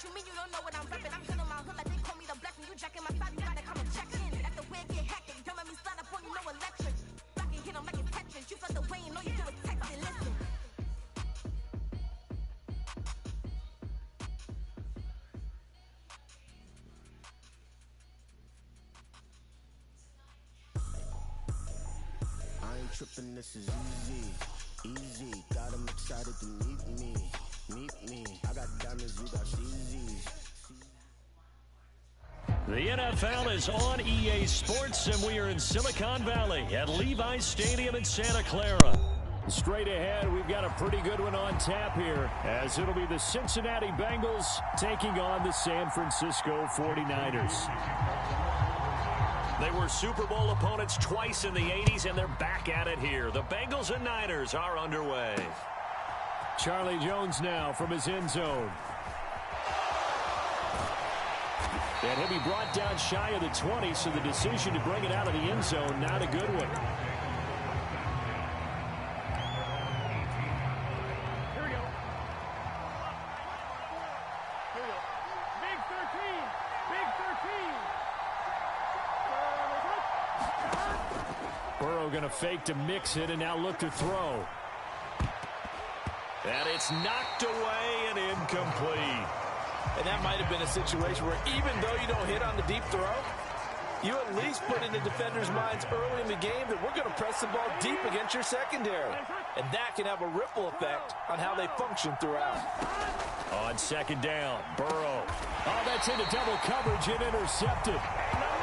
What you mean you don't know what I'm reppin'? I'm killing my hood like they call me the blessing. You jacking my side, you gotta come and check in. Let the way get hectic. Don't let me slide up on you, no electric. Back and hit 'em like it's Tetris. You felt the way and all you do is text and listen. I ain't tripping, this is easy. Got them excited to meet me. I got diamonds, you got CZs. The NFL is on EA Sports, and we are in Silicon Valley at Levi's Stadium in Santa Clara. Straight ahead, we've got a pretty good one on tap here, as it'll be the Cincinnati Bengals taking on the San Francisco 49ers. They were Super Bowl opponents twice in the 80s, and they're back at it here. The Bengals and Niners are underway. Charlie Jones now from his end zone. And he'll be brought down shy of the 20, so the decision to bring it out of the end zone, not a good one. Here we go. Big 13. Big 13. Burrow going to fake to mix it and now look to throw. And it's knocked away and incomplete. And that might have been a situation where even though you don't hit on the deep throw, you at least put in the defenders' minds early in the game that we're going to press the ball deep against your secondary. And that can have a ripple effect on how they function throughout. On second down, Burrow. Oh, that's into double coverage and intercepted.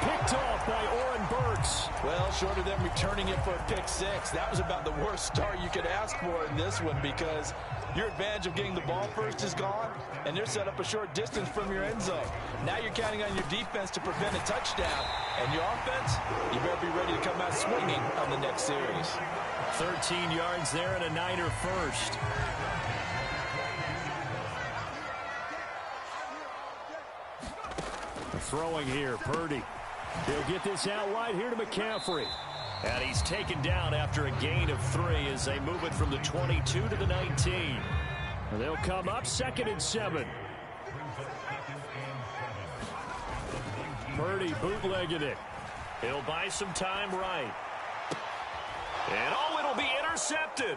Picked off by Oren Burks. Well, short of them returning it for a pick six, that was about the worst start you could ask for in this one, because your advantage of getting the ball first is gone, and they're set up a short distance from your end zone. Now you're counting on your defense to prevent a touchdown, and your offense, you better be ready to come out swinging on the next series. 13 yards there and a Niner first. Throwing here, Purdy. He'll get this out wide here to McCaffrey. And he's taken down after a gain of 3 as they move it from the 22 to the 19. And they'll come up 2nd and 7. Purdy bootlegging it. He'll buy some time right. And oh, it'll be intercepted.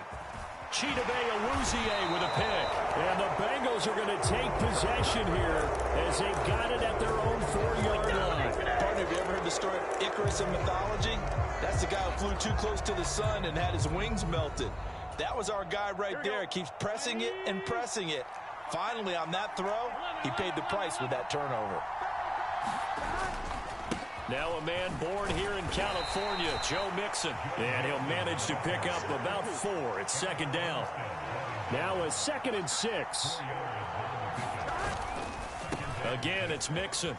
Chidobe Awuzie with a pick. And the Bengals are going to take possession here as they've got it at their own 4-yard line. Partner, have you ever heard the story of Icarus in mythology? That's the guy who flew too close to the sun and had his wings melted. That was our guy right there. Keeps pressing it and pressing it. Finally, on that throw, he paid the price with that turnover. Now a man born here in California, Joe Mixon. And he'll manage to pick up about 4. It's 2nd down. Now a 2nd and 6. Again, it's Mixon.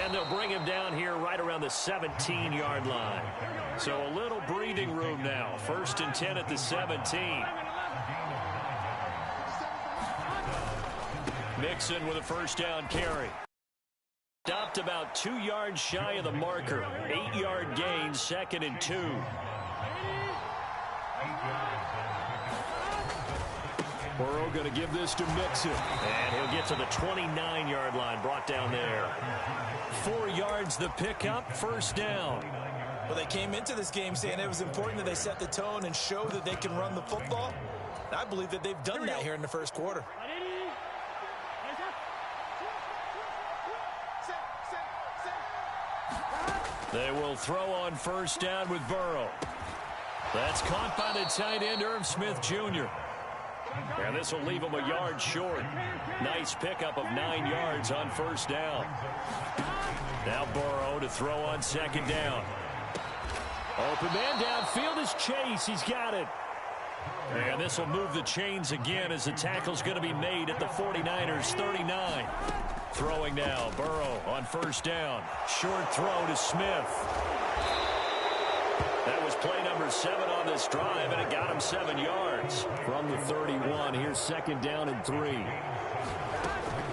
And they'll bring him down here right around the 17-yard line. So a little breathing room now. 1st and 10 at the 17. Mixon with a 1st down carry. Stopped about 2 yards shy of the marker. 8-yard gain, 2nd and 2. Burrow going to give this to Mixon. And he'll get to the 29-yard line, brought down there. 4 yards the pickup, 1st down. Well, they came into this game saying it was important that they set the tone and show that they can run the football. And I believe that they've done that here in the first quarter. They will throw on 1st down with Burrow. That's caught by the tight end, Irv Smith Jr. And this will leave him a yard short. Nice pickup of 9 yards on 1st down. Now Burrow to throw on 2nd down. Open man downfield is Chase. He's got it. And this will move the chains again as the tackle's going to be made at the 49ers 39. Throwing now, Burrow on 1st down. Short throw to Smith. That was play number 7 on this drive, and it got him 7 yards. From the 31, here's 2nd down and 3.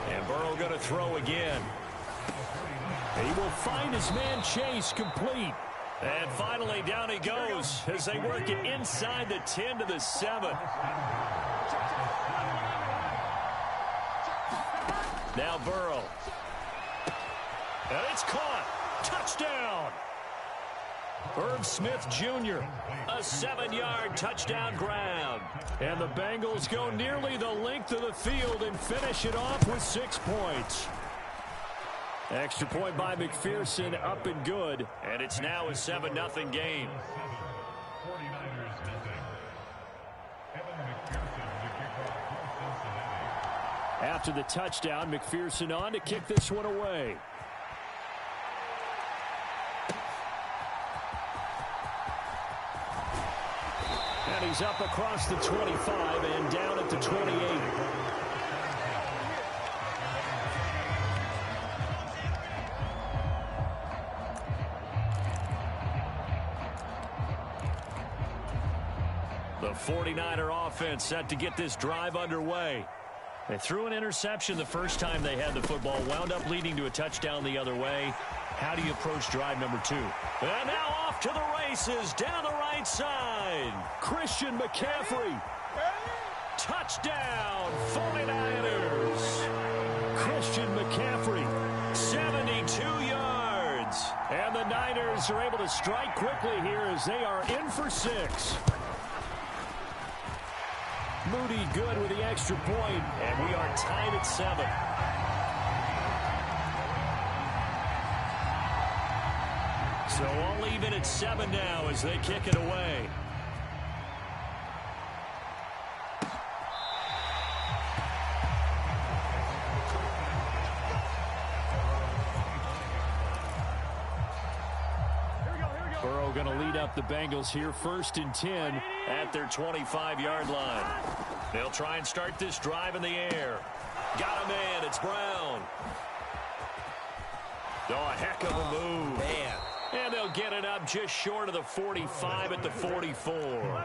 And Burrow going to throw again. He will find his man Chase complete. And finally down he goes as they work it inside the 10 to the 7. Now Burrow. And it's caught. Touchdown. Irv Smith Jr., a 7-yard touchdown grab. And the Bengals go nearly the length of the field and finish it off with 6 points. Extra point by McPherson, up and good. And it's now a 7-0 game. After the touchdown, McPherson on to kick this one away. And he's up across the 25 and down at the 28. The 49er offense set to get this drive underway. They threw an interception the first time they had the football, wound up leading to a touchdown the other way. How do you approach drive number 2? And now off to the races down the right side. Christian McCaffrey. Touchdown, 49ers. Christian McCaffrey, 72 yards. And the Niners are able to strike quickly here as they are in for 6. Moody good with the extra point, and we are tied at 7. So all even at 7 now as they kick it away. Burrow going to lead up the Bengals here, 1st and 10 at their 25-yard line. They'll try and start this drive in the air. Got him in. It's Brown. Oh, a heck of a move. Man. And they'll get it up just short of the 45 at the 44.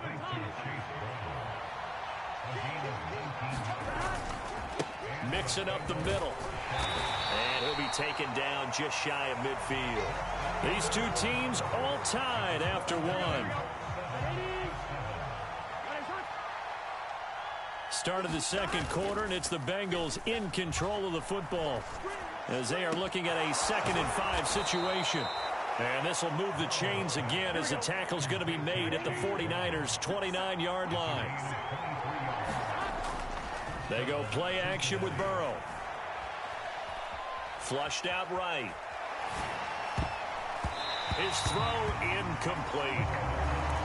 Mixing up the middle. And he'll be taken down just shy of midfield. These two teams all tied after 1. Start of the second quarter, and it's the Bengals in control of the football as they are looking at a 2nd and 5 situation. And this will move the chains again as the tackle's going to be made at the 49ers' 29-yard line. They go play action with Burrow. Flushed out right. His throw incomplete.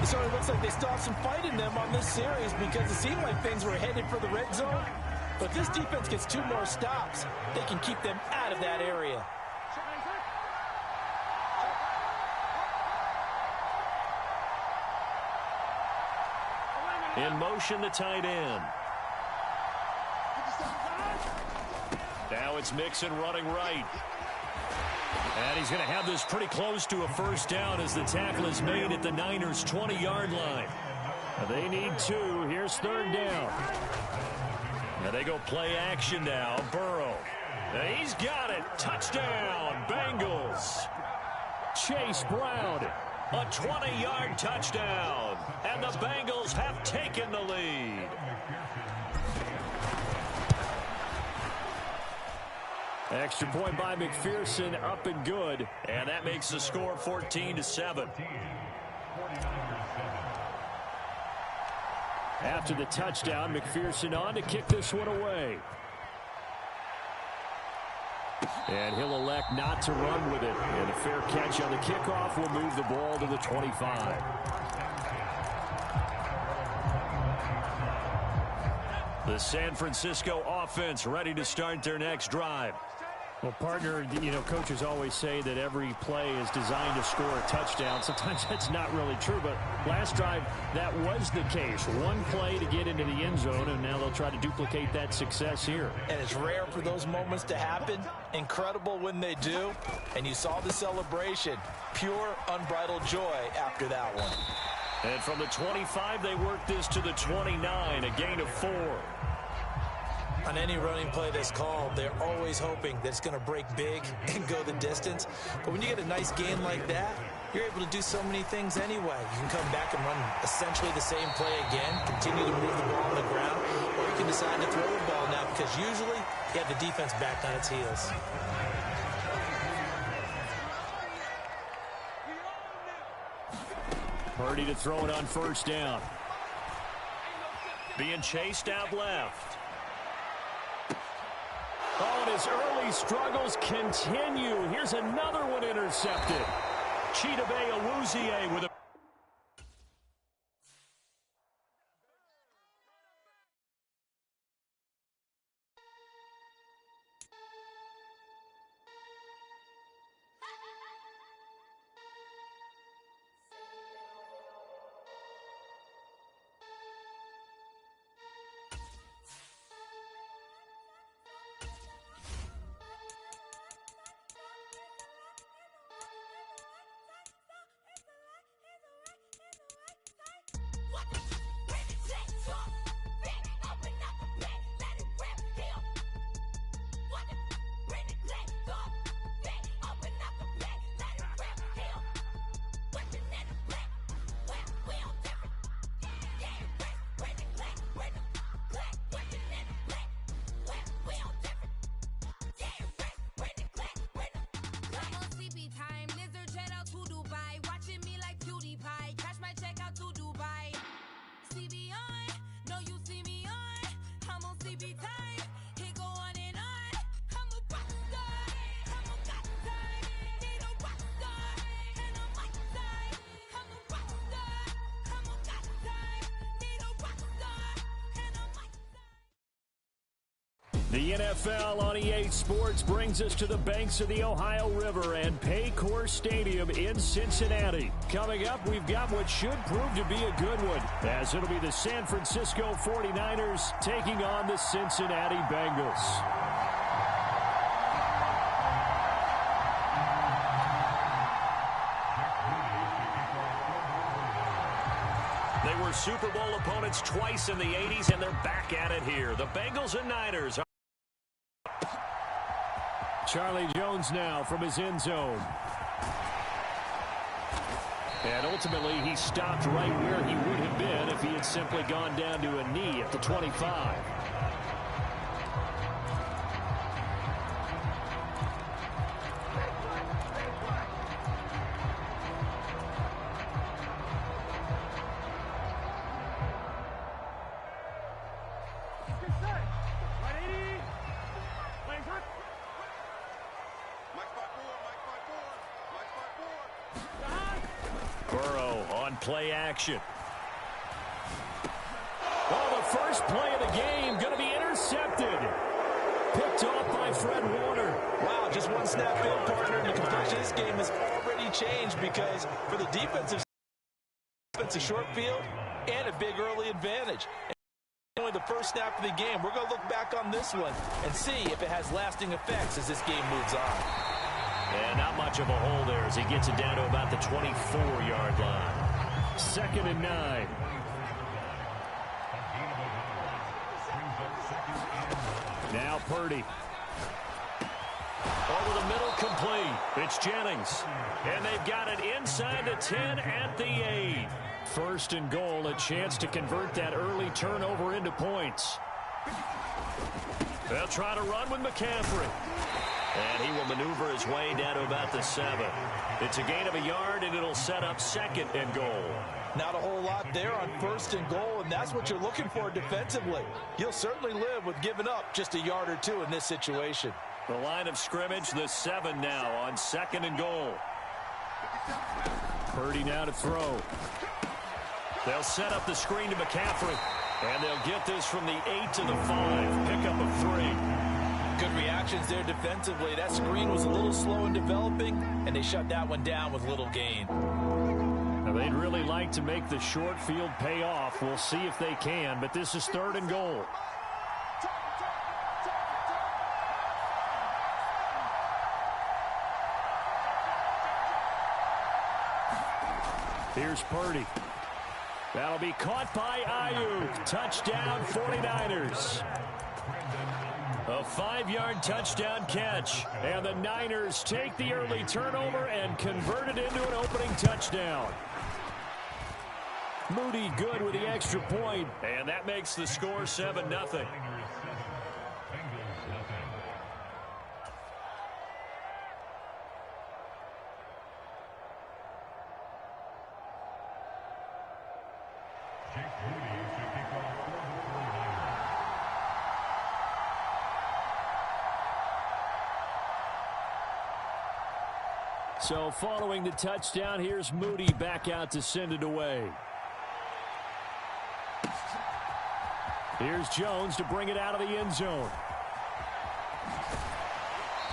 It sort of looks like they still have some fight in them on this series because it seemed like things were headed for the red zone. But if this defense gets 2 more stops, they can keep them out of that area. In motion, the tight end. Now it's Mixon running right. And he's going to have this pretty close to a 1st down as the tackle is made at the Niners' 20-yard line. They need 2. Here's 3rd down. And they go play action now. Burrow. And he's got it. Touchdown, Bengals. Chase Brown. A 20-yard touchdown. And the Bengals have taken the lead. Extra point by McPherson, up and good. And that makes the score 14-7. After the touchdown, McPherson on to kick this one away. And he'll elect not to run with it. And a fair catch on the kickoff will move the ball to the 25. The San Francisco offense ready to start their next drive. Well, partner, you know, coaches always say that every play is designed to score a touchdown. Sometimes that's not really true, but last drive, that was the case. One play to get into the end zone, and now they'll try to duplicate that success here. And it's rare for those moments to happen. Incredible when they do. And you saw the celebration. Pure, unbridled joy after that one. And from the 25, they work this to the 29, a gain of 4. On any running play that's called, they're always hoping that it's going to break big and go the distance. But when you get a nice gain like that, you're able to do so many things anyway. You can come back and run essentially the same play again, continue to move the ball on the ground, or you can decide to throw the ball now because usually Yeah, the defense backed on its heels. Purdy to throw it on first down. Being chased out left. Oh, and his early struggles continue. Here's another one intercepted. Chidobe Awuzie with a... The NFL on EA Sports brings us to the banks of the Ohio River and Paycor Stadium in Cincinnati. Coming up, we've got what should prove to be a good one, as it'll be the San Francisco 49ers taking on the Cincinnati Bengals. They were Super Bowl opponents twice in the 80s, and they're back at it here. The Bengals and Niners. Charlie Jones now from his end zone. And ultimately, he stopped right where he would have been if he had simply gone down to a knee at the 25. Play action. Oh, the first play of the game going to be intercepted. Picked off by Fred Warner. Wow, just one snap in, partner, and the complexion of this game has already changed because for the defensive, it's a short field and a big early advantage. And only the first snap of the game. We're going to look back on this one and see if it has lasting effects as this game moves on. And not much of a hole there as he gets it down to about the 24-yard line. 2nd and 9. Now Purdy. Over the middle, complete. It's Jennings. And they've got it inside the 10 at the 8. 1st and goal, a chance to convert that early turnover into points. They'll try to run with McCaffrey. And he will maneuver his way down to about the 7. It's a gain of a yard, and it'll set up 2nd and goal. Not a whole lot there on 1st and goal, and that's what you're looking for defensively. You'll certainly live with giving up just a yard or two in this situation. The line of scrimmage, the 7 now on 2nd and goal. Purdy now to throw. They'll set up the screen to McCaffrey, and they'll get this from the 8 to the 5. Pickup of 3. Good reactions there defensively. That screen was a little slow in developing, and they shut that one down with little gain. Now, they'd really like to make the short field pay off. We'll see if they can, but this is 3rd and goal. Here's Purdy. That'll be caught by Ayuk. Touchdown, 49ers. A 5-yard touchdown catch. And the Niners take the early turnover and convert it into an opening touchdown. Moody good with the extra point. And that makes the score 7-0. So following the touchdown, here's Moody back out to send it away. Here's Jones to bring it out of the end zone.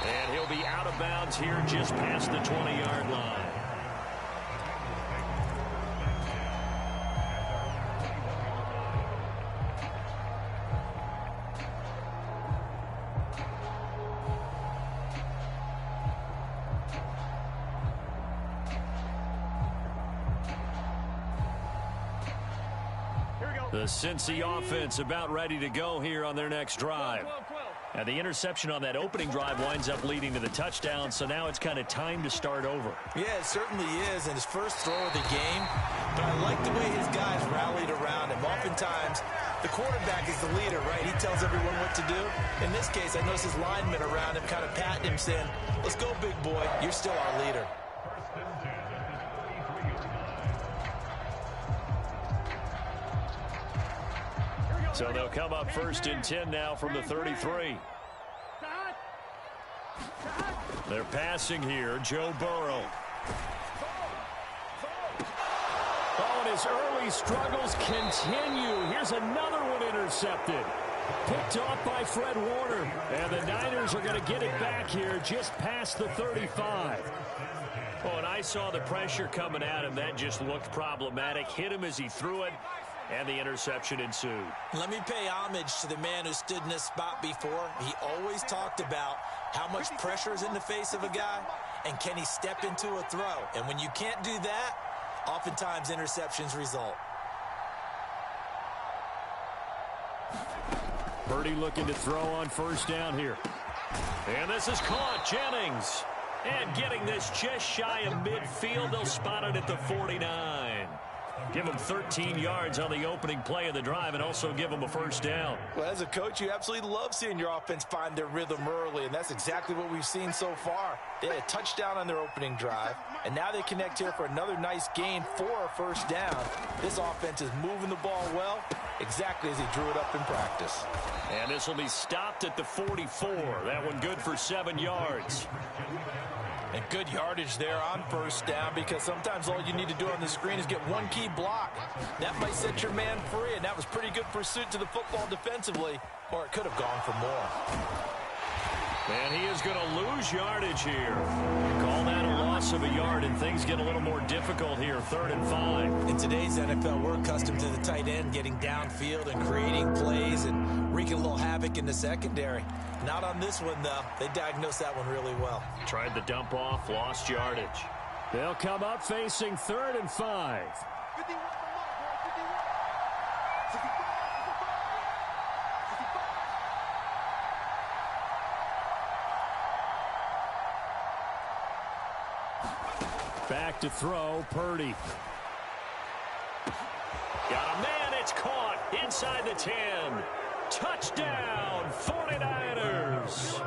And he'll be out of bounds here just past the 20-yard line. The Cincy offense about ready to go here on their next drive. And the interception on that opening drive winds up leading to the touchdown, so now it's kind of time to start over. Yeah, it certainly is, and his first throw of the game. But I like the way his guys rallied around him. Oftentimes, the quarterback is the leader, right? He tells everyone what to do. In this case, I noticed his linemen around him kind of patting him, saying, "Let's go, big boy. You're still our leader." So they'll come up 1st and 10 now from the 33. They're passing here, Joe Burrow. Oh, and his early struggles continue. Here's another one intercepted. Picked off by Fred Warner. And the Niners are going to get it back here just past the 35. Oh, and I saw the pressure coming at him. That just looked problematic. Hit him as he threw it. And the interception ensued. Let me pay homage to the man who stood in this spot before. He always talked about how much pressure is in the face of a guy, and can he step into a throw. And when you can't do that, oftentimes interceptions result. Purdy looking to throw on 1st down here. And this is caught. Jennings. And getting this just shy of midfield. They'll spot it at the 49. Give them 13 yards on the opening play of the drive and also give them a 1st down. Well, as a coach, you absolutely love seeing your offense find their rhythm early, and that's exactly what we've seen so far. They had a touchdown on their opening drive, and now they connect here for another nice gain for a 1st down. This offense is moving the ball well, exactly as he drew it up in practice. And this will be stopped at the 44. That one good for 7 yards. And good yardage there on 1st down, because sometimes all you need to do on the screen is get one key block. That might set your man free, and that was pretty good pursuit to the football defensively, or it could have gone for more. And he is going to lose yardage here. Call that a loss of a yard, and things get a little more difficult here, 3rd and 5. In today's NFL, we're accustomed to the tight end getting downfield and creating plays and wreaking a little havoc in the secondary. Not on this one, though. They diagnosed that one really well. Tried the dump off, lost yardage. They'll come up facing 3rd and 5. Back to throw, Purdy. Got a man, it's caught inside the 10. Touchdown, 49ers.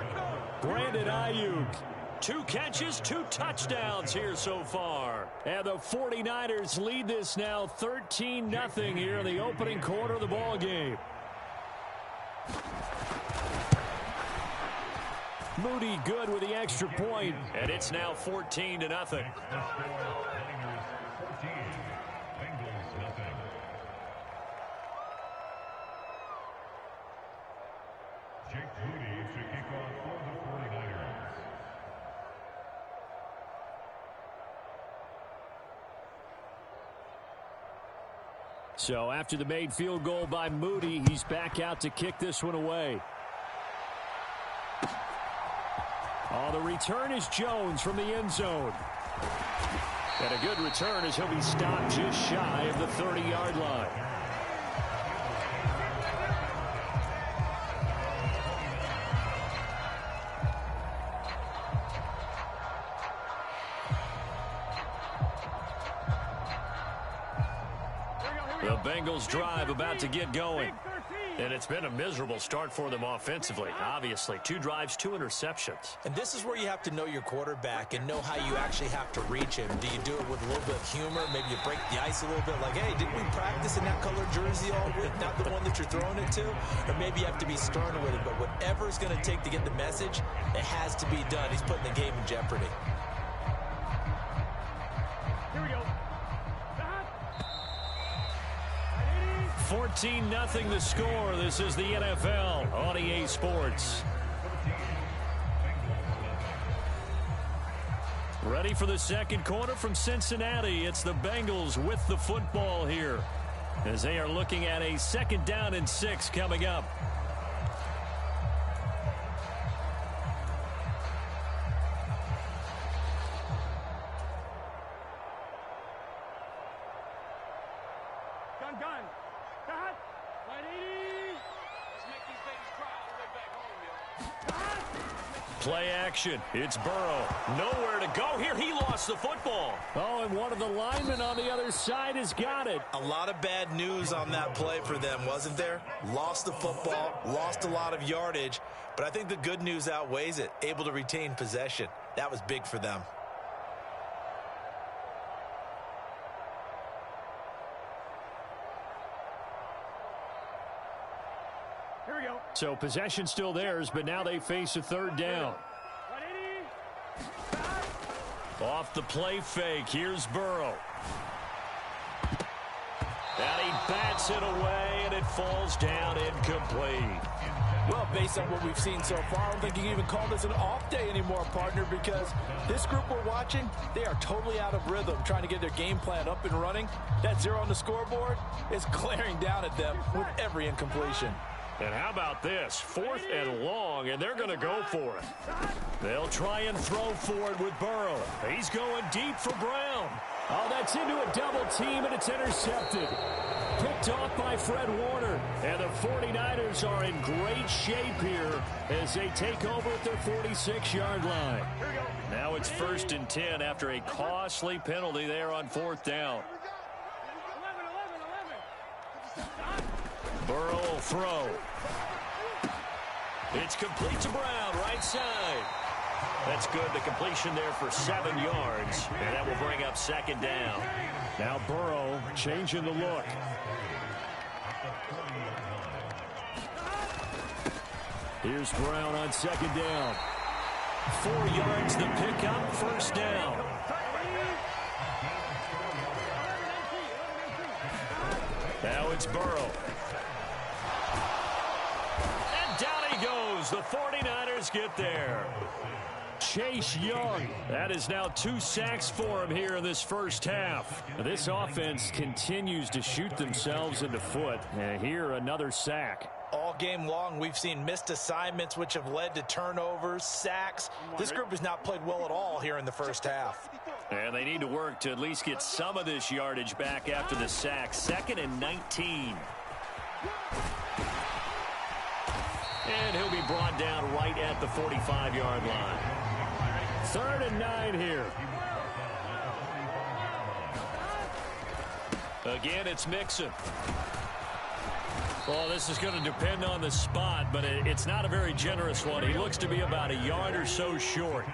Brandon Ayuk. 2 catches, 2 touchdowns here so far. And the 49ers lead this now 13-0 here in the opening quarter of the ball game. Moody good with the extra point, and it's now 14-0. So after the made field goal by Moody, he's back out to kick this one away. Oh, the return is Jones from the end zone. And a good return as he'll be stopped just shy of the 30-yard line. The Bengals drive about to get going. And it's been a miserable start for them offensively. Obviously, 2 drives, 2 interceptions. And this is where you have to know your quarterback and know how you actually have to reach him. Do you do it with a little bit of humor? Maybe you break the ice a little bit like, hey, didn't we practice in that colored jersey all week? Not the one that you're throwing it to? Or maybe you have to be stern with it. But whatever it's going to take to get the message, it has to be done. He's putting the game in jeopardy. 14-0 the score. This is the NFL on EA Sports. Ready for the second quarter from Cincinnati. It's the Bengals with the football here as they are looking at a 2nd down and 6 coming up. Gun. Katt. 180. Let's make these babies cry all the way back home, yo. Play action. It's Burrow. Nowhere to go here. He lost the football. Oh, and one of the linemen on the other side has got it. A lot of bad news on that play for them, wasn't there? Lost the football, lost a lot of yardage, but I think the good news outweighs it. Able to retain possession. That was big for them. Here we go. So possession still theirs, but now they face a 3rd down. 180. Off the play fake, here's Burrow. And he bats it away, and it falls down incomplete. Well, based on what we've seen so far, I don't think you can even call this an off day anymore, partner, because this group we're watching, they are totally out of rhythm, trying to get their game plan up and running. That 0 on the scoreboard is glaring down at them with every incompletion. And how about this? 4th and long, and they're going to go for it. They'll try and throw for it with Burrow. He's going deep for Brown. Oh, that's into a double team, and it's intercepted. Picked off by Fred Warner. And the 49ers are in great shape here as they take over at their 46-yard line. Now it's 1st and 10 after a costly penalty there on 4th down. 11. Burrow will throw. It's complete to Brown, right side. That's good. The completion there for 7 yards, and that will bring up 2nd down. Now Burrow changing the look. Here's Brown on 2nd down. 4 yards the pickup, 1st down. Now it's Burrow. The 49ers get there. Chase Young. That is now 2 sacks for him here in this first half. This offense continues to shoot themselves in the foot. And here another sack. All game long, we've seen missed assignments, which have led to turnovers, sacks. This group has not played well at all here in the first half. And they need to work to at least get some of this yardage back after the sack. 2nd and 19. And he'll be brought down right at the 45-yard line. 3rd and 9 here. Again, it's Mixon. Well, this is going to depend on the spot, but it's not a very generous one. He looks to be about a yard or so short.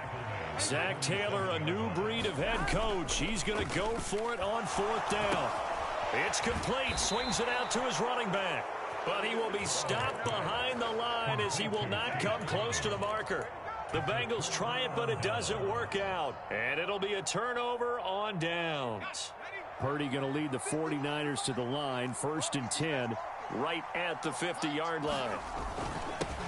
Zach Taylor, a new breed of head coach. He's going to go for it on 4th down. It's complete. Swings it out to his running back. But he will be stopped behind the line as he will not come close to the marker. The Bengals try it, but it doesn't work out. And it'll be a turnover on downs. Purdy going to lead the 49ers to the line. 1st and 10, right at the 50-yard line.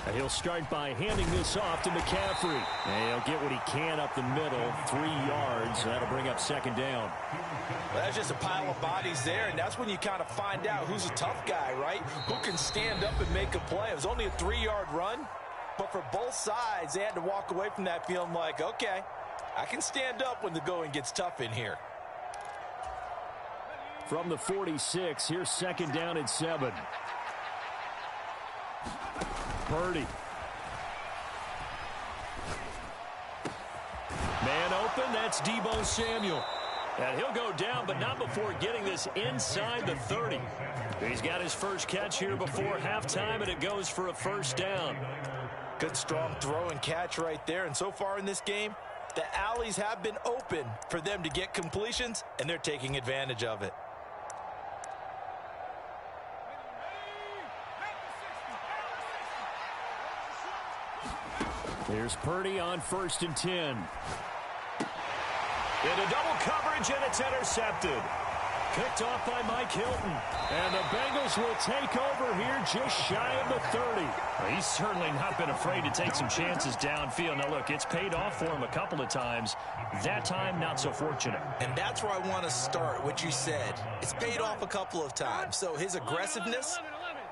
And he'll start by handing this off to McCaffrey. And he'll get what he can up the middle, 3 yards. That'll bring up 2nd down. Well, that's just a pile of bodies there, and that's when you kind of find out who's a tough guy, right? Who can stand up and make a play. It was only a 3-yard run, but for both sides, they had to walk away from that feeling like, okay, I can stand up when the going gets tough in here. From the 46, here's 2nd down and 7. Purdy. Man open, that's Deebo Samuel. And he'll go down, but not before getting this inside the 30. He's got his first catch here before halftime, and it goes for a 1st down. Good strong throw and catch right there. And so far in this game, the alleys have been open for them to get completions, and they're taking advantage of it. Here's Purdy on 1st and 10. Into double coverage, and it's intercepted. Picked off by Mike Hilton. And the Bengals will take over here just shy of the 30. Well, he's certainly not been afraid to take some chances downfield. Now, look, it's paid off for him a couple of times. That time, not so fortunate. And that's where I want to start, what you said. It's paid off a couple of times. So his aggressiveness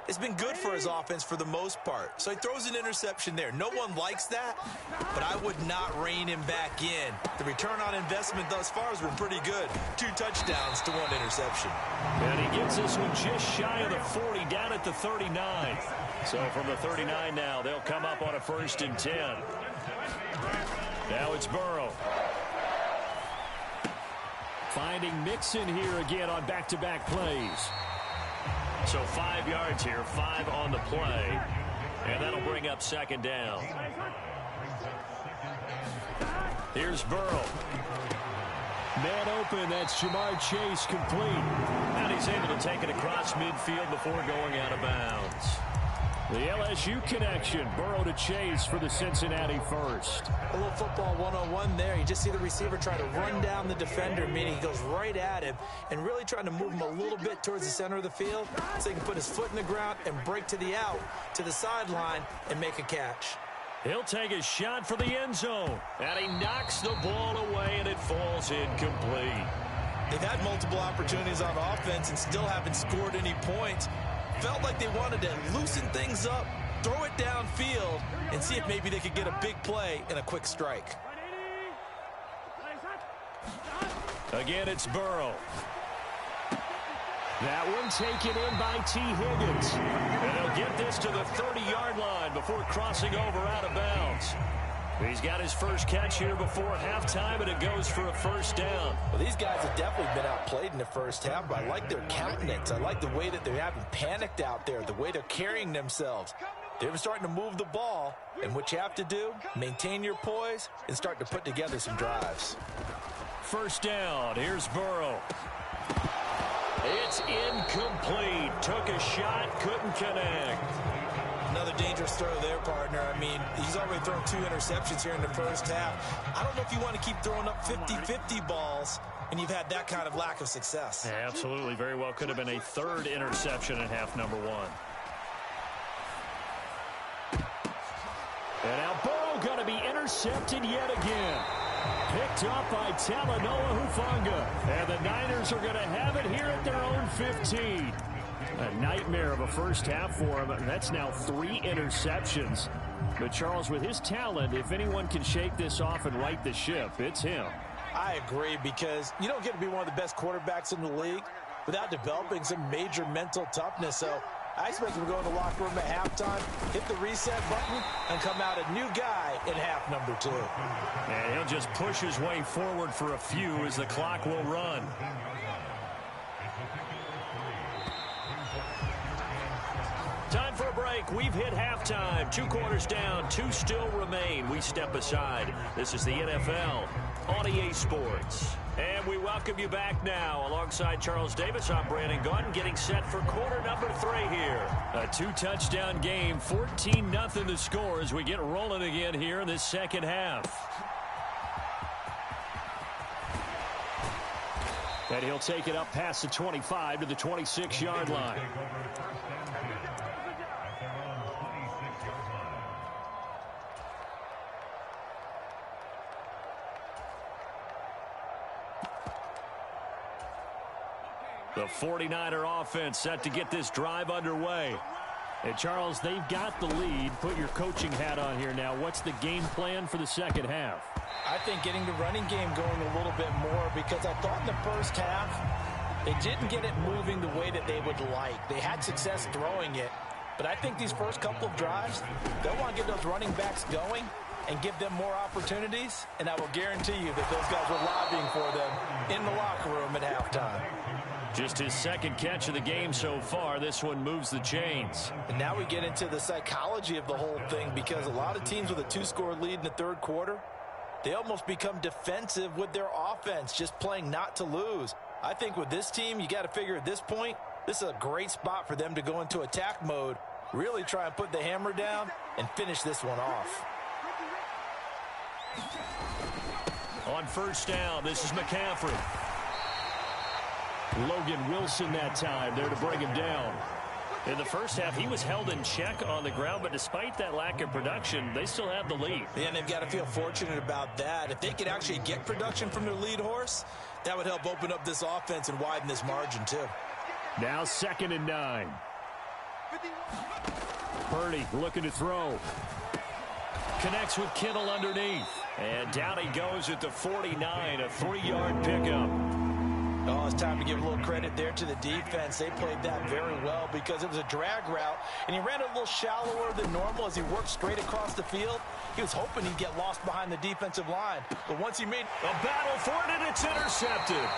has been good for his offense for the most part. So he throws an interception there. No one likes that, but I would not rein him back in. The return on investment thus far has been pretty good. 2 touchdowns to 1 interception. And he gets this one just shy of the 40, down at the 39. So from the 39 now, they'll come up on a 1st and 10. Now it's Burrow. Finding Mixon here again on back-to-back plays. So 5 yards here, 5 on the play. And that'll bring up 2nd down. Here's Burrow. Man open, that's Jamar Chase complete. And he's able to take it across midfield before going out of bounds. The LSU connection, Burrow to Chase for the Cincinnati first. A little football 101 there. You just see the receiver try to run down the defender, meaning he goes right at him and really trying to move him a little bit towards the center of the field so he can put his foot in the ground and break to the out, to the sideline, and make a catch. He'll take a shot for the end zone. And he knocks the ball away, and it falls incomplete. They've had multiple opportunities on offense and still haven't scored any points. Felt like they wanted to loosen things up, throw it downfield, and see if maybe they could get a big play and a quick strike. Again, it's Burrow. That one taken in by T. Higgins. And he'll get this to the 30-yard line before crossing over out of bounds. He's got his first catch here before halftime, and it goes for a 1st down. Well, these guys have definitely been outplayed in the first half, but I like their countenance. I like the way that they haven't panicked out there, the way they're carrying themselves. They're starting to move the ball, and what you have to do, maintain your poise and start to put together some drives. 1st down. Here's Burrow. It's incomplete. Took a shot, couldn't connect. Another dangerous throw there, partner. I mean, he's already thrown 2 interceptions here in the first half. I don't know if you want to keep throwing up 50-50 balls, and you've had that kind of lack of success. Yeah, absolutely. Very well could have been a 3rd interception in half number 1. And now Burrow going to be intercepted yet again. Picked up by Talanoa Hufanga. And the Niners are going to have it here at their own 15. A nightmare of a first half for him. That's now 3 interceptions. But Charles, with his talent, if anyone can shake this off and right the ship, it's him. I agree, because you don't get to be one of the best quarterbacks in the league without developing some major mental toughness. So I expect him to go in the locker room at halftime, hit the reset button, and come out a new guy in half number 2. And he'll just push his way forward for a few as the clock will run. Time for a break. We've hit halftime. 2 quarters down. 2 still remain. We step aside. This is the NFL on EA Sports. And we welcome you back now. Alongside Charles Davis, I'm Brandon Gaudin, getting set for quarter number 3 here. A 2-touchdown game, 14-0 the score as we get rolling again here in this second half. And he'll take it up past the 25 to the 26-yard line. The 49er offense set to get this drive underway. And Charles, they've got the lead. Put your coaching hat on here now. What's the game plan for the second half? I think getting the running game going a little bit more, because I thought in the first half they didn't get it moving the way that they would like. They had success throwing it, but I think these first couple of drives, they'll want to get those running backs going and give them more opportunities, and I will guarantee you that those guys were lobbying for them in the locker room at halftime. Just his 2nd catch of the game so far. This one moves the chains. And now we get into the psychology of the whole thing, because a lot of teams with a 2-score lead in the 3rd quarter, they almost become defensive with their offense, just playing not to lose. I think with this team, you got to figure at this point, this is a great spot for them to go into attack mode, really try and put the hammer down and finish this one off. On 1st down, this is McCaffrey. Logan Wilson that time there to bring him down. In the first half, he was held in check on the ground, but despite that lack of production, they still have the lead. Yeah, and they've got to feel fortunate about that. If they could actually get production from their lead horse, that would help open up this offense and widen this margin too. Now 2nd and 9. Purdy looking to throw. Connects with Kittle underneath. And down he goes at the 49, a 3-yard pickup. Oh, it's time to give a little credit there to the defense. They played that very well because it was a drag route, and he ran it a little shallower than normal as he worked straight across the field. He was hoping he'd get lost behind the defensive line, but once he made a battle for it, and it's intercepted.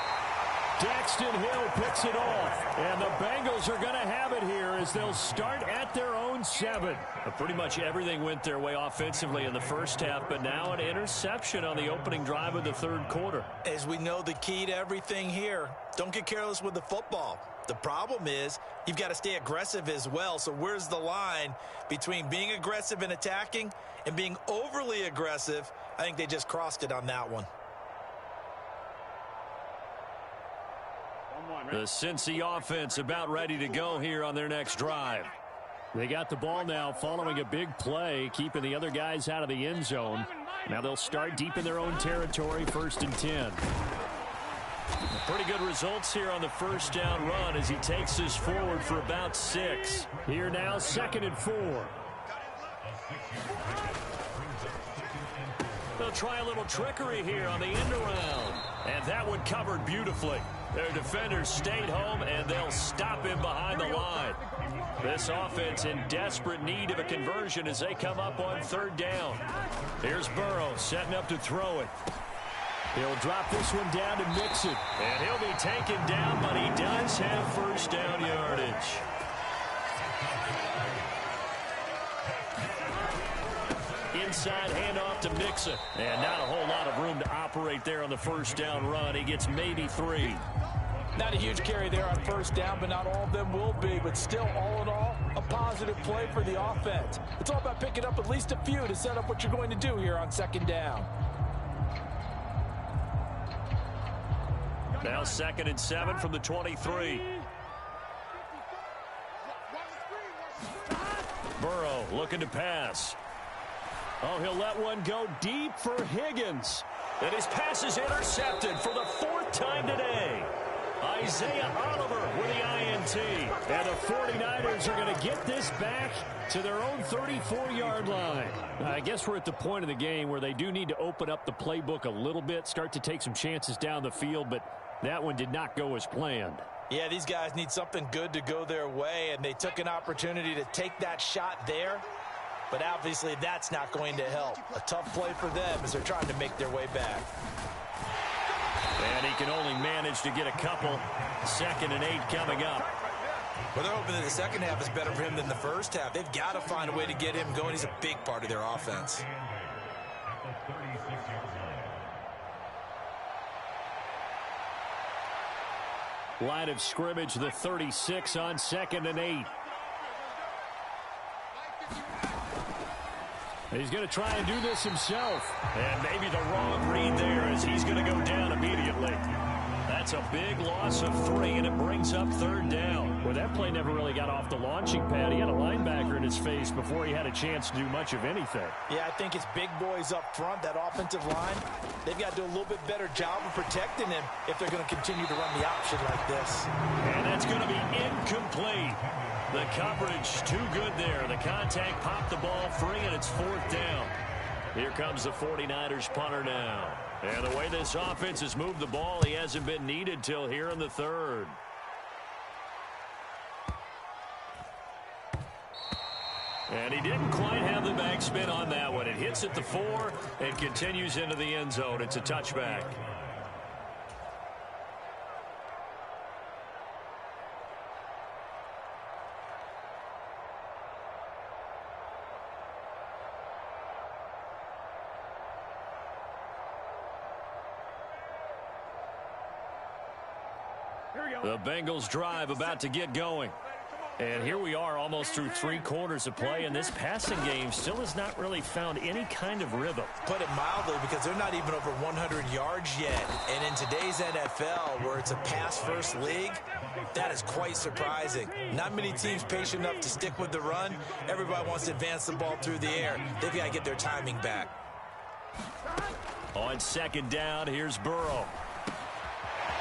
Daxton Hill picks it off, and the Bengals are going to have it here as they'll start at their own 7. Pretty much everything went their way offensively in the first half, but now an interception on the opening drive of the 3rd quarter. As we know, the key to everything here, don't get careless with the football. The problem is you've got to stay aggressive as well, so where's the line between being aggressive and attacking and being overly aggressive? I think they just crossed it on that one. The Cincy offense about ready to go here on their next drive. They got the ball now following a big play, keeping the other guys out of the end zone. Now they'll start deep in their own territory, 1st and 10. Pretty good results here on the first down run as he takes this forward for about 6. Here now, 2nd and 4. They'll try a little trickery here on the end around. And that one covered beautifully. Their defenders stayed home, and they'll stop him behind the line. This offense in desperate need of a conversion as they come up on 3rd down. Here's Burrow setting up to throw it. He'll drop this one down to Mixon. And he'll be taken down, but he does have 1st down yardage. Inside handoff to Mixon. And not a whole lot of room to operate there on the 1st down run. He gets maybe 3. Not a huge carry there on 1st down, but not all of them will be. But still, all in all, a positive play for the offense. It's all about picking up at least a few to set up what you're going to do here on 2nd down. Now 2nd and 7 from the 23. Burrow looking to pass. Oh, he'll let one go deep for Higgins. And his pass is intercepted for the 4th time today. Isaiah Oliver with the INT. And the 49ers are going to get this back to their own 34-yard line. I guess we're at the point of the game where they do need to open up the playbook a little bit, start to take some chances down the field, but that one did not go as planned. Yeah, these guys need something good to go their way, and they took an opportunity to take that shot there. But obviously that's not going to help. A tough play for them as they're trying to make their way back. And he can only manage to get a couple. 2nd and 8 coming up. Well, they're hoping that the second half is better for him than the first half. They've got to find a way to get him going. He's a big part of their offense. Line of scrimmage, the 36 on 2nd and 8. He's going to try and do this himself. And maybe the wrong read there as he's going to go down immediately. That's a big loss of 3, and it brings up 3rd down. Well, that play never really got off the launching pad. He had a linebacker in his face before he had a chance to do much of anything. Yeah, I think it's big boys up front, that offensive line. They've got to do a little bit better job of protecting him if they're going to continue to run the option like this. And that's going to be incomplete. The coverage too good there. The contact popped the ball free, and it's 4th down. Here comes the 49ers punter now. And the way this offense has moved the ball, he hasn't been needed till here in the 3rd. And he didn't quite have the backspin on that one. It hits at the 4 and continues into the end zone. It's a touchback. The Bengals drive about to get going. And here we are almost through 3 quarters of play, and this passing game still has not really found any kind of rhythm. Put it mildly, because they're not even over 100 yards yet. And in today's NFL, where it's a pass-first league, that is quite surprising. Not many teams patient enough to stick with the run. Everybody wants to advance the ball through the air. They've got to get their timing back. On second down, here's Burrow.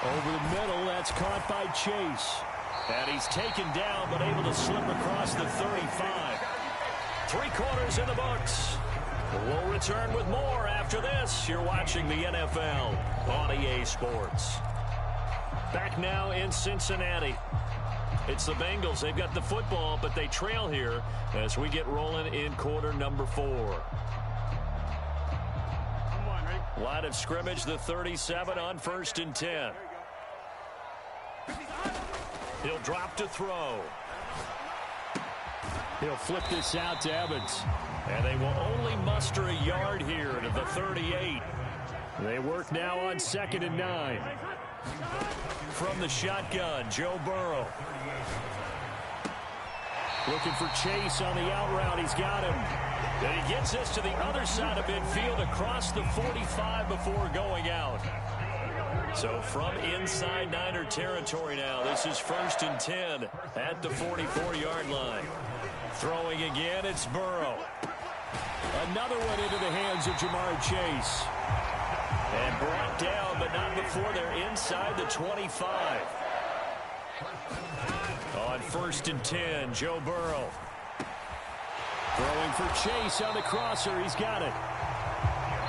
Over the middle, that's caught by Chase. And he's taken down, but able to slip across the 35. 3 quarters in the books. We'll return with more after this. You're watching the NFL on EA Sports. Back now in Cincinnati. It's the Bengals. They've got the football, but they trail here as we get rolling in quarter number 4. Line of scrimmage, the 37 on 1st and 10. He'll drop to throw. He'll flip this out to Evans. And they will only muster a yard here to the 38. They work now on 2nd and 9. From the shotgun, Joe Burrow. Looking for Chase on the out route. He's got him. And he gets this to the other side of midfield across the 45 before going out. So from inside Niner territory now, this is 1st and 10 at the 44-yard line. Throwing again, it's Burrow. Another one into the hands of Jamar Chase. And brought down, but not before they're inside the 25. On 1st and 10, Joe Burrow. Throwing for Chase on the crosser. He's got it.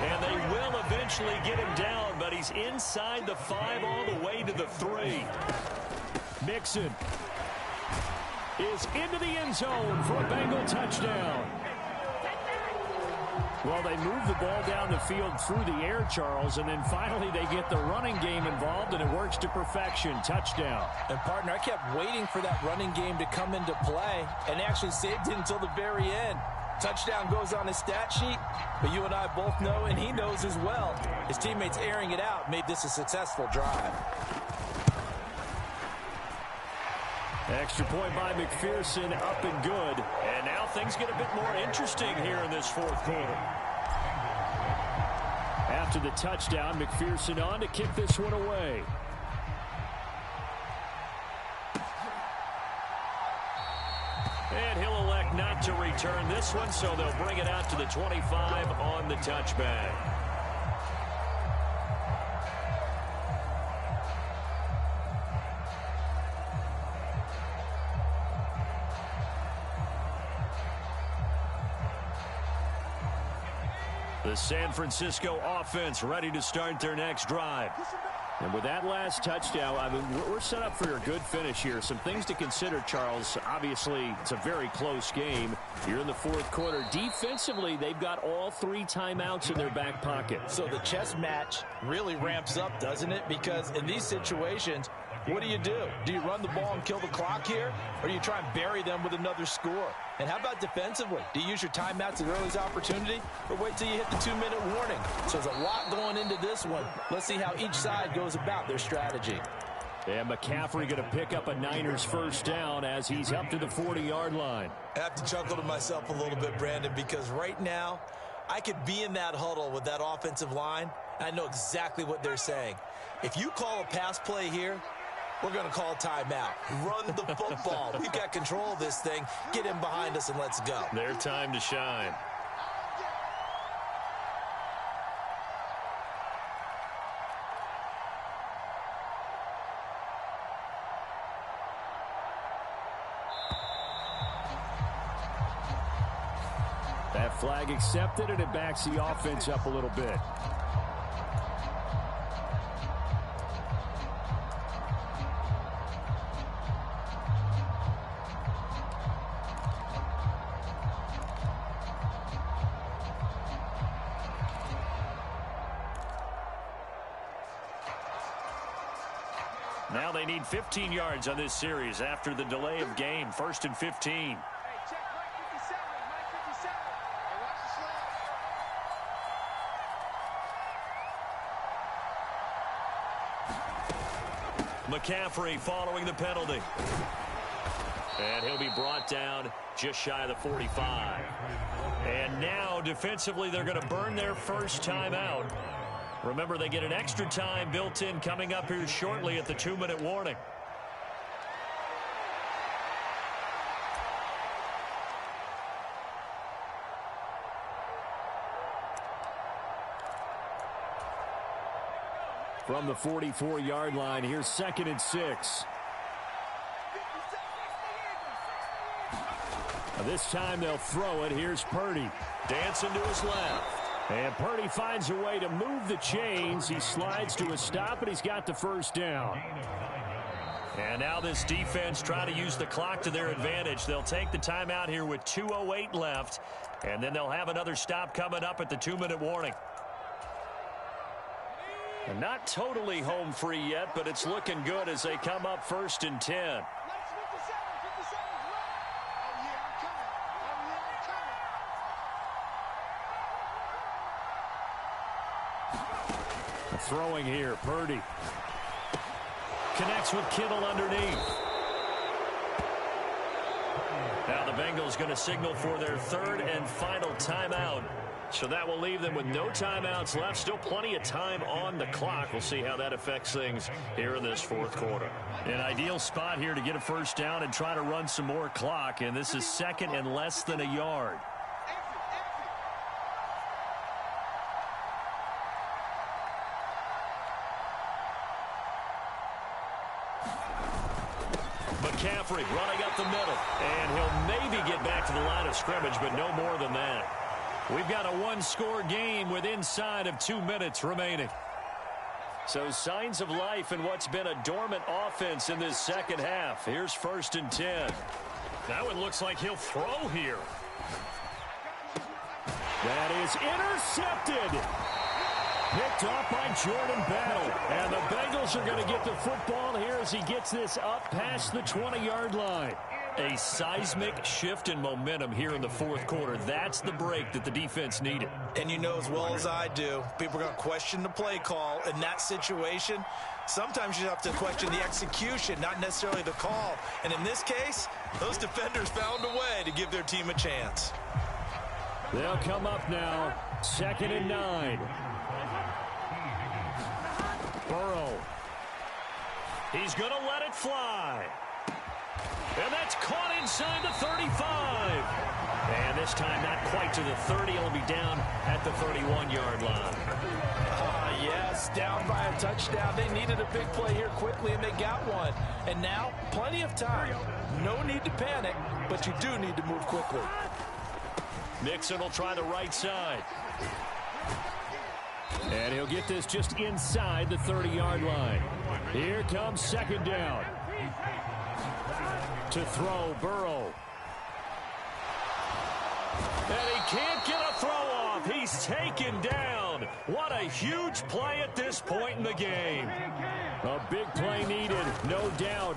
And they will eventually get him down, but he's inside the 5 all the way to the 3. Mixon is into the end zone for a Bengal touchdown. Well, they move the ball down the field through the air, Charles, and then finally they get the running game involved, and it works to perfection. Touchdown. And, partner, I kept waiting for that running game to come into play, and actually saved it until the very end. Touchdown goes on his stat sheet, but you and I both know, and he knows as well, his teammates airing it out made this a successful drive. Extra point by McPherson, up and good. And now things get a bit more interesting here in this 4th quarter. After the touchdown, McPherson on to kick this one away. And he'll elect not to return this one, so they'll bring it out to the 25 on the touchback. The San Francisco offense ready to start their next drive. And with that last touchdown, I mean, we're set up for a good finish here. Some things to consider, Charles. Obviously, it's a very close game. You're in the 4th quarter. Defensively, they've got all 3 timeouts in their back pocket. So the chess match really ramps up, doesn't it? Because in these situations, what do? Do you run the ball and kill the clock here? Or do you try and bury them with another score? And how about defensively? Do you use your timeouts at earliest opportunity? Or wait till you hit the 2-minute warning? So there's a lot going into this one. Let's see how each side goes about their strategy. And McCaffrey going to pick up a Niners 1st down as he's up to the 40-yard line. I have to chuckle to myself a little bit, Brandon, because right now I could be in that huddle with that offensive line. I know exactly what they're saying. If you call a pass play here, we're going to call timeout. Run the football. We've got control of this thing. Get in behind us and let's go. Their time to shine. That flag accepted, and it backs the offense up a little bit. Now they need 15 yards on this series after the delay of game. 1st and 15. Hey, check Mike 57. Mike 57. Hey, watch the slant. McCaffrey following the penalty. And he'll be brought down just shy of the 45. And now, defensively, they're going to burn their first timeout. Remember, they get an extra time built in coming up here shortly at the 2-minute warning. From the 44-yard line, here's 2nd and 6. This time they'll throw it. Here's Purdy. Dancing to his left. And Purdy finds a way to move the chains. He slides to a stop, and he's got the first down. And now this defense trying to use the clock to their advantage. They'll take the timeout here with 2:08 left, and then they'll have another stop coming up at the 2-minute warning. And not totally home free yet, but it's looking good as they come up 1st and 10. Throwing here, Purdy. Connects with Kittle underneath. Now the Bengals going to signal for their 3rd and final timeout. So that will leave them with no timeouts left. Still plenty of time on the clock. We'll see how that affects things here in this 4th quarter. An ideal spot here to get a first down and try to run some more clock. And this is 2nd and less than a yard. McCaffrey running up the middle. And he'll maybe get back to the line of scrimmage, but no more than that. We've got a 1-score game with inside of 2 minutes remaining. So signs of life in what's been a dormant offense in this second half. Here's 1st and 10. That one looks like he'll throw here. That is intercepted. Picked off by Jordan Battle. And the Bengals are going to get the football here as he gets this up past the 20-yard line. A seismic shift in momentum here in the 4th quarter. That's the break that the defense needed. And you know as well as I do, people are going to question the play call in that situation. Sometimes you have to question the execution, not necessarily the call. And in this case, those defenders found a way to give their team a chance. They'll come up now, 2nd and 9. Burrow. He's going to let it fly. And that's caught inside the 35. And this time not quite to the 30. It'll be down at the 31-yard line. Yes, down by a touchdown. They needed a big play here quickly, and they got one. And now, plenty of time. No need to panic, but you do need to move quickly. Mixon will try the right side. And he'll get this just inside the 30-yard line. Here comes 2nd down. To throw, Burrow. And he can't get a throw off. He's taken down. What a huge play at this point in the game. A big play needed, no doubt.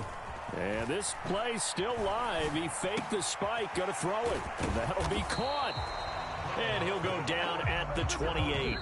And this play's still live. He faked the spike, going to throw it. And that'll be caught. And he'll go down at the 28.